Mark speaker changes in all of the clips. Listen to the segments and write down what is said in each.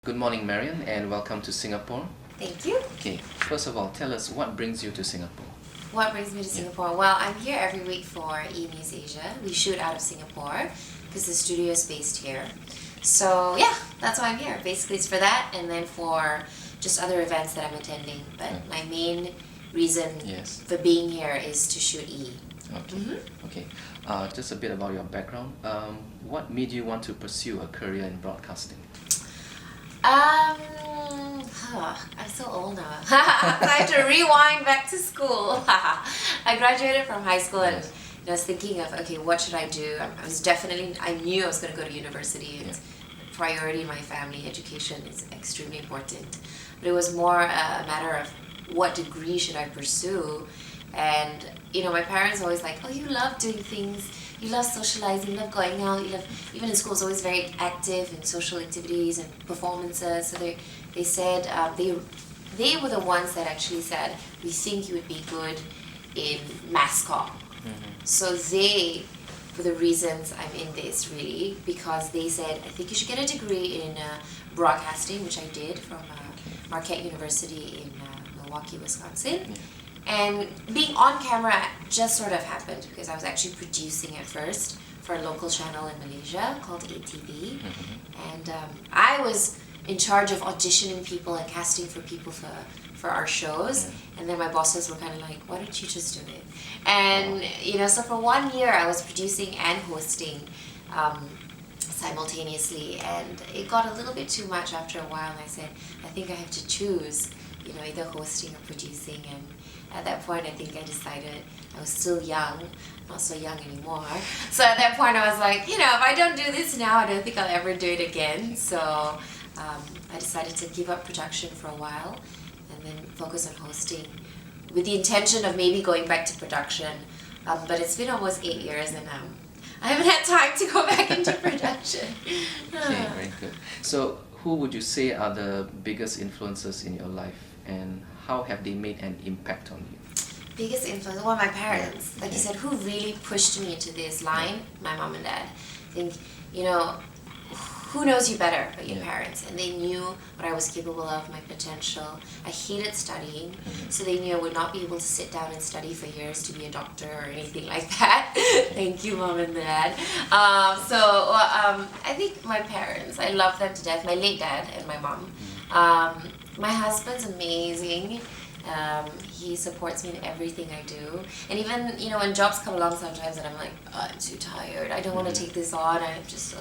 Speaker 1: Good morning, Marion, and welcome to Singapore.
Speaker 2: Thank you.
Speaker 1: Okay, first of all, tell us what brings you to Singapore.
Speaker 2: What brings me to Singapore? Well, I'm here every week for E-News Asia. We shoot out of Singapore because the studio is based here. So yeah, that's why I'm here. Basically it's for that and then for just other events that I'm attending. But my main reason for being here is to shoot E.
Speaker 1: Okay. Just a bit about your background. What made you want to pursue a career in broadcasting?
Speaker 2: I'm so old now. I have to rewind back to school. I graduated from high school and I was thinking of, okay, what should I do? I knew I was going to go to university. It's a priority in my family. Education is extremely important. But it was more a matter of what degree should I pursue. And, my parents always like, oh, you love doing things. You love socializing, you love going out, you love, even in school, it's always very active in social activities and performances. So they said, they were the ones that actually said, we think you would be good in mass comm. So they, for the reasons I'm in this really, because they said, I think you should get a degree in broadcasting, which I did from Marquette University in Milwaukee, Wisconsin. And being on camera just sort of happened because I was actually producing at first for a local channel in Malaysia called ATV. And I was in charge of auditioning people and casting for people for our shows. And then my bosses were kind of like, why don't you just do it? And, so for 1 year I was producing and hosting simultaneously. And it got a little bit too much after a while. And I said, I think I have to choose, either hosting or producing. And at that point, I think I decided I was still young, not so young anymore. So at that point, I was like, if I don't do this now, I don't think I'll ever do it again. So I decided to give up production for a while and then focus on hosting with the intention of maybe going back to production. But it's been almost 8 years and I haven't had time to go back into production.
Speaker 1: Okay, very good. So who would you say are the biggest influences in your life and how have they made an impact on you?
Speaker 2: Biggest influence? Well, my parents. Like you said, who really pushed me into this line? My mom and dad. I think, who knows you better but your parents? And they knew what I was capable of, my potential. I hated studying, so they knew I would not be able to sit down and study for years to be a doctor or anything like that. Thank you, Mom and Dad. I think my parents, I love them to death. My late dad and my mom. My husband's amazing. He supports me in everything I do. And even, when jobs come along sometimes and I'm like, oh, I'm too tired. I don't want to take this on. I'm just,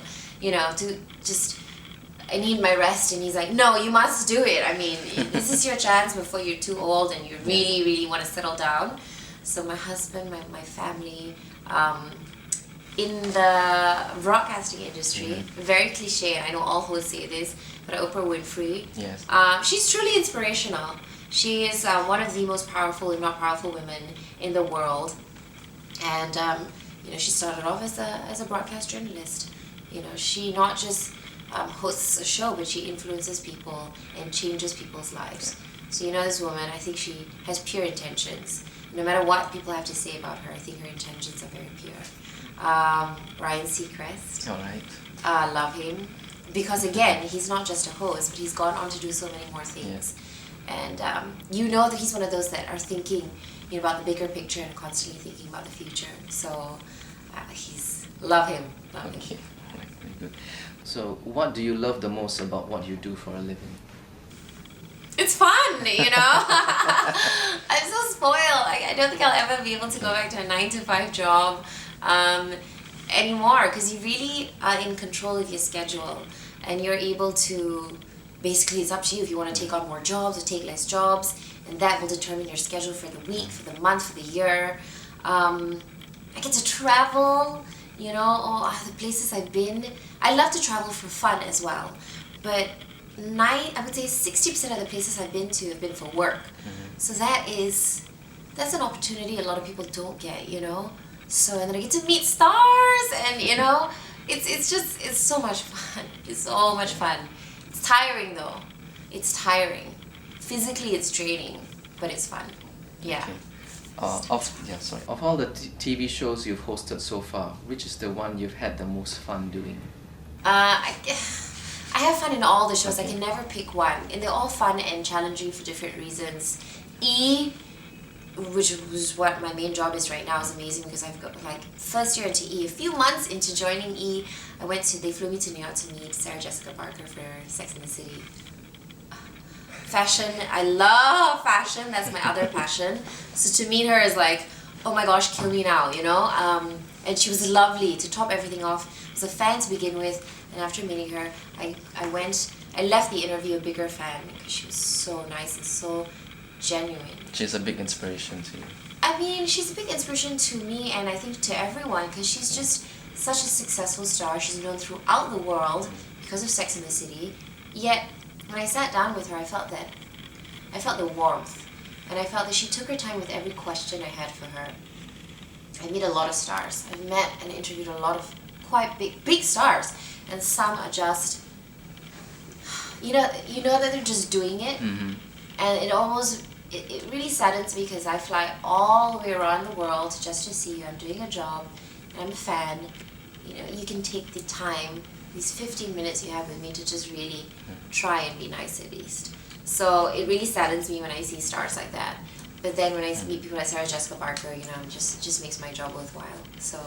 Speaker 2: I need my rest. And he's like, no, you must do it. I mean, this is your chance before you're too old and you really, really want to settle down. So my husband, my family, in the broadcasting industry, very cliche, I know all hosts say this, but Oprah Winfrey, she's truly inspirational. She is one of the most powerful, if not powerful, women in the world. And she started off as a broadcast journalist. She not just hosts a show, but she influences people and changes people's lives. So this woman, I think she has pure intentions. No matter what people have to say about her, I think her intentions are very pure. Ryan Seacrest.
Speaker 1: All right.
Speaker 2: Love him. Because again, he's not just a host, but he's gone on to do so many more things. And that he's one of those that are thinking about the bigger picture and constantly thinking about the future. So love him. Love him.
Speaker 1: Very good. So what do you love the most about what you do for a living?
Speaker 2: It's fun, I'm so spoiled. I don't think I'll ever be able to go back to a 9-to-5 job anymore because you really are in control of your schedule and you're able to, basically it's up to you if you want to take on more jobs or take less jobs, and that will determine your schedule for the week, for the month, for the year. I get to travel, the places I've been. I love to travel for fun as well, but I would say 60% of the places I've been to have been for work. So that's an opportunity a lot of people don't get, So, and then I get to meet stars and, it's so much fun. It's so much fun. It's tiring though. It's tiring. Physically it's draining, but it's fun. Yeah.
Speaker 1: Okay. Of all the TV shows you've hosted so far, which is the one you've had the most fun doing?
Speaker 2: I I have fun in all the shows. I can never pick one, and they're all fun and challenging for different reasons. E, which was what my main job is right now, is amazing because I've got like first year into E. A few months into joining E, they flew me to New York to meet Sarah Jessica Parker for Sex and the City. Fashion, I love fashion. That's my other passion. So to meet her is like, oh my gosh, kill me now, you know. And she was lovely. To top everything off, I was a fan to begin with, and after meeting her, I left the interview a bigger fan because she was so nice and so genuine.
Speaker 1: She's a big inspiration to you.
Speaker 2: I mean, she's a big inspiration to me, and I think to everyone, because she's just such a successful star. She's known throughout the world because of Sex and the City. Yet, when I sat down with her, I felt the warmth, and I felt that she took her time with every question I had for her. I meet a lot of stars. I've met and interviewed a lot of quite big stars, and some are just, you know that they're just doing it, and it really saddens me because I fly all the way around the world just to see you. I'm doing a job, and I'm a fan. You know, you can take the time, these 15 minutes you have with me, to just really try and be nice at least. So it really saddens me when I see stars like that. But then when I meet people like Sarah Jessica Parker, you know, it just makes my job worthwhile. So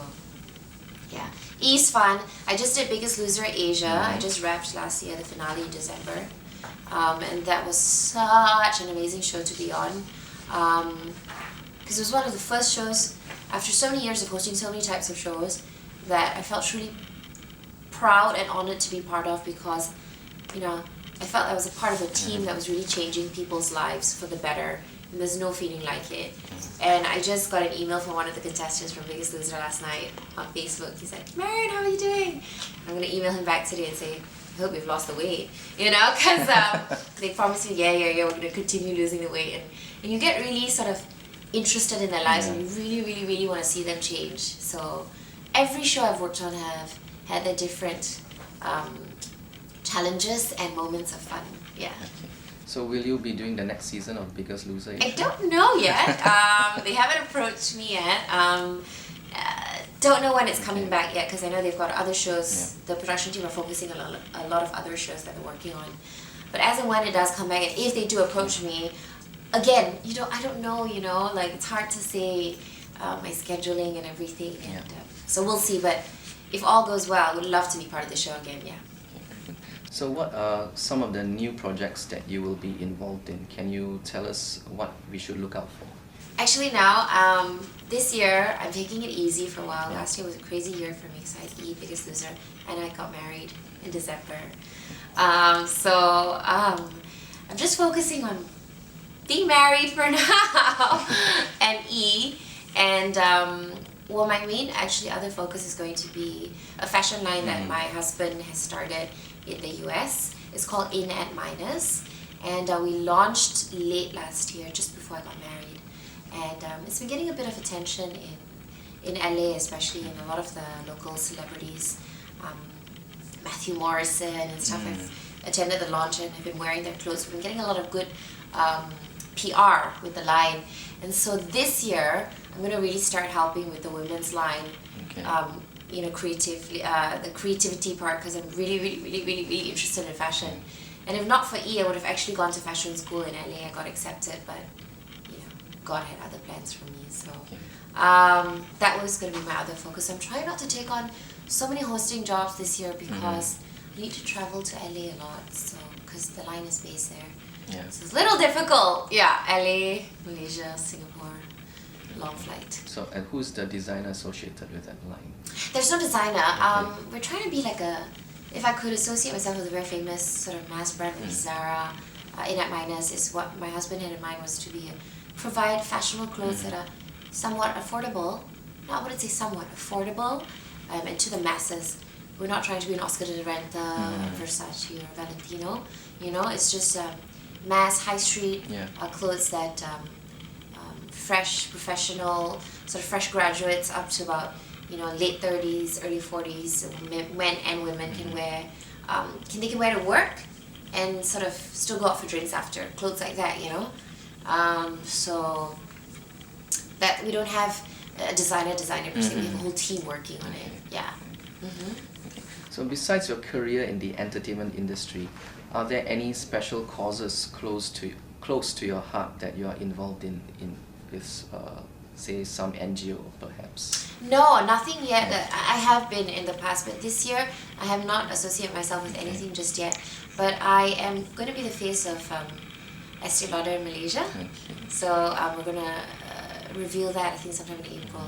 Speaker 2: yeah, E's fun. I just did Biggest Loser Asia. I just wrapped last year, the finale in December. And that was such an amazing show to be on. Because it was one of the first shows, after so many years of hosting so many types of shows, that I felt truly proud and honored to be part of, because, you know, I felt I was a part of a team that was really changing people's lives for the better. And there's no feeling like it. And I just got an email from one of the contestants from Biggest Loser last night on Facebook. He's like, Marion, how are you doing? I'm going to email him back today and say, I hope you've lost the weight, you know, because they promised me, yeah, we're going to continue losing the weight. And you get really sort of interested in their lives, and you really, really, really want to see them change. So every show I've worked on have had their different challenges and moments of fun, yeah.
Speaker 1: Okay. So will you be doing the next season of Biggest Loser Asia?
Speaker 2: I don't know yet. They haven't approached me yet. Don't know when it's coming back yet, because I know they've got other shows. The production team are focusing on a lot of other shows that they're working on. But as and when it does come back, and if they do approach me, again, I don't know, like it's hard to say my scheduling and everything. And, so we'll see, but if all goes well, I would love to be part of the show again, yeah.
Speaker 1: So what are some of the new projects that you will be involved in? Can you tell us what we should look out for?
Speaker 2: Actually now, this year, I'm taking it easy for a while. Last year was a crazy year for me because I had E, Biggest Loser, and I got married in December. So I'm just focusing on being married for now and E. And well, my main other focus is going to be a fashion line that my husband has started in the US. It's called In at Minus, and we launched late last year, just before I got married. And it's been getting a bit of attention in LA, especially, in a lot of the local celebrities. Matthew Morrison and stuff have attended the launch and have been wearing their clothes. We've been getting a lot of good PR with the line. And so this year, I'm going to really start helping with the women's line. Creatively, the creativity part, because I'm really, really, really, really, really interested in fashion. And if not for E, I would have actually gone to fashion school in LA. I got accepted, but God had other plans for me. So that was going to be my other focus. I'm trying not to take on so many hosting jobs this year because I need to travel to LA a lot. So because the line is based there.
Speaker 1: Yeah.
Speaker 2: So it's a little difficult. Yeah, LA, Malaysia, Singapore. Long flight.
Speaker 1: So, and who's the designer associated with that line?
Speaker 2: There's no designer. We're trying to be like if I could associate myself with a very famous sort of mass brand like Zara, In at Minus is what my husband had in mind, was to provide fashionable clothes that are somewhat affordable. Not what I'd say somewhat affordable, and to the masses. We're not trying to be an Oscar de la Renta, Versace, or Valentino. It's just mass high street clothes that fresh professional, sort of fresh graduates up to about late 30s, early 40s, men and women can wear. They can wear to work and sort of still go out for drinks after. Clothes like that, so that we don't have a designer per se. We have a whole team working on it. Yeah.
Speaker 1: Okay. So besides your career in the entertainment industry, are there any special causes close to your heart that you are involved in with, say, some NGO perhaps?
Speaker 2: No, nothing yet. I have been in the past, but this year I have not associated myself with anything just yet. But I am going to be the face of Estee Lauder in Malaysia.
Speaker 1: Okay.
Speaker 2: So we're going to reveal that, I think, sometime in April.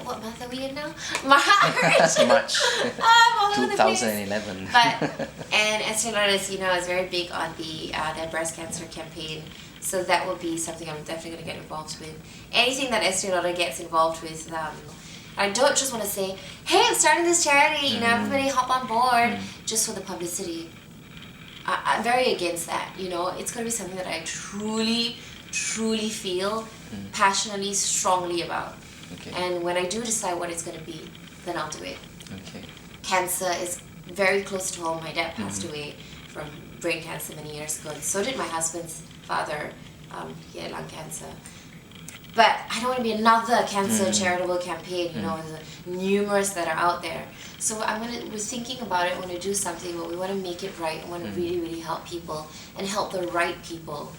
Speaker 2: What month are we in now? March!
Speaker 1: March
Speaker 2: I'm all over the place.
Speaker 1: 2011.
Speaker 2: And Estee Lauder is, is very big on their breast cancer campaign. So that will be something I'm definitely going to get involved with. Anything that Estee Lauder gets involved with, I don't just want to say, hey, I'm starting this charity, everybody hop on board, just for the publicity. I'm very against that, It's going to be something that I truly, truly feel passionately, strongly about.
Speaker 1: Okay.
Speaker 2: And when I do decide what it's going to be, then I'll do it.
Speaker 1: Okay.
Speaker 2: Cancer is very close to home. My dad passed away from brain cancer many years ago. So did my husband's father. He had lung cancer. But I don't want to be another cancer charitable campaign. There's numerous that are out there. So we're thinking about it. I want to do something, but we want to make it right. I want to really, really help people and help the right people.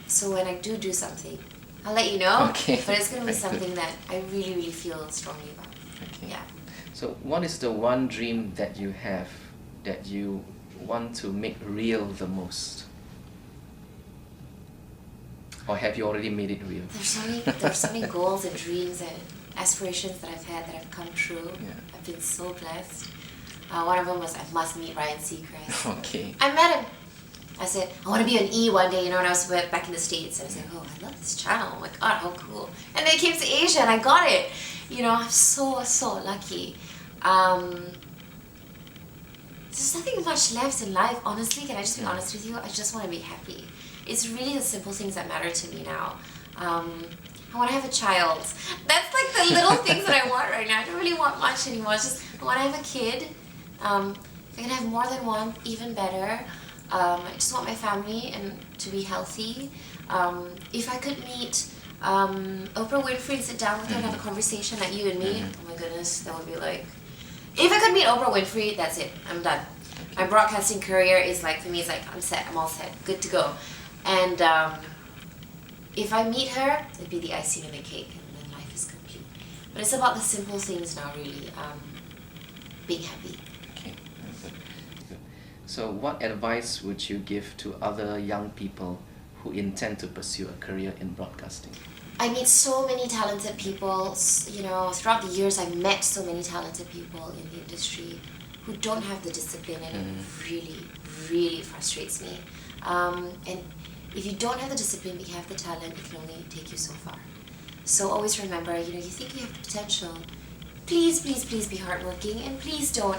Speaker 2: So when I do something, I'll let you know.
Speaker 1: Okay.
Speaker 2: But it's going to be something that I really, really feel strongly about.
Speaker 1: Okay.
Speaker 2: Yeah.
Speaker 1: So what is the one dream that you have that you want to make real the most? Or have you already made it real?
Speaker 2: There's so many goals and dreams and aspirations that I've had that have come true.
Speaker 1: Yeah.
Speaker 2: I've been so blessed. One of them was I must meet Ryan Seacrest.
Speaker 1: Okay.
Speaker 2: I met him. I said, I want to be an E one day, when I was back in the States. And I was like, oh, I love this channel. Oh my God, how cool. And then it came to Asia and I got it. I'm so, so lucky. There's nothing much left in life, honestly. Can I just be honest with you? I just want to be happy. It's really the simple things that matter to me now. I want to have a child. That's like the little things that I want right now. I don't really want much anymore. It's just, I want to have a kid. If I can have more than one, even better. I just want my family to be healthy. If I could meet Oprah Winfrey and sit down with her and have a conversation like you and me, oh my goodness, that would be like... If I could meet Oprah Winfrey, that's it. I'm done. My broadcasting career is like, for me, it's like, I'm set. I'm all set. Good to go. And if I meet her, it'd be the icing on the cake, and then life is complete. But it's about the simple things now, really. Being happy.
Speaker 1: Okay, very good. Good. So what advice would you give to other young people who intend to pursue a career in broadcasting?
Speaker 2: I meet so many talented people. Throughout the years, I've met so many talented people in the industry who don't have the discipline, and it really, really frustrates me. And if you don't have the discipline but you have the talent, it can only take you so far. So always remember, you think you have the potential. Please, please, please be hardworking, and please don't,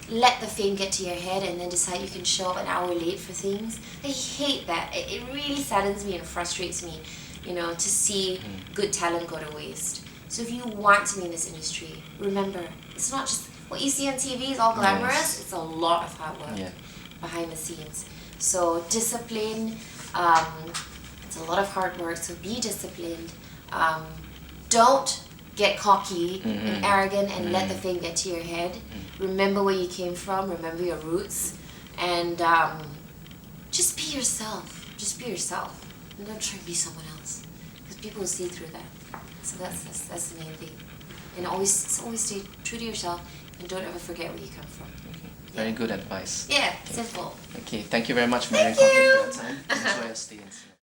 Speaker 2: let the fame get to your head and then decide you can show up an hour late for things. I hate that. It really saddens me and frustrates me, to see good talent go to waste. So if you want to be in this industry, remember, it's not just what you see on TV is all glamorous. Yes. It's a lot of hard work behind the scenes. So discipline, it's a lot of hard work, so be disciplined. Don't get cocky and arrogant and let the fame get to your head. Remember where you came from, remember your roots, and just be yourself. Just be yourself. And don't try to be someone else, because people will see through that. So that's the main thing. And always stay true to yourself, and don't ever forget where you come from.
Speaker 1: Okay. Very good advice.
Speaker 2: Yeah, simple.
Speaker 1: Okay, thank you very much, Marion
Speaker 2: Thank
Speaker 1: Caunter,
Speaker 2: you.
Speaker 1: for your time. Enjoy your stay in Singapore.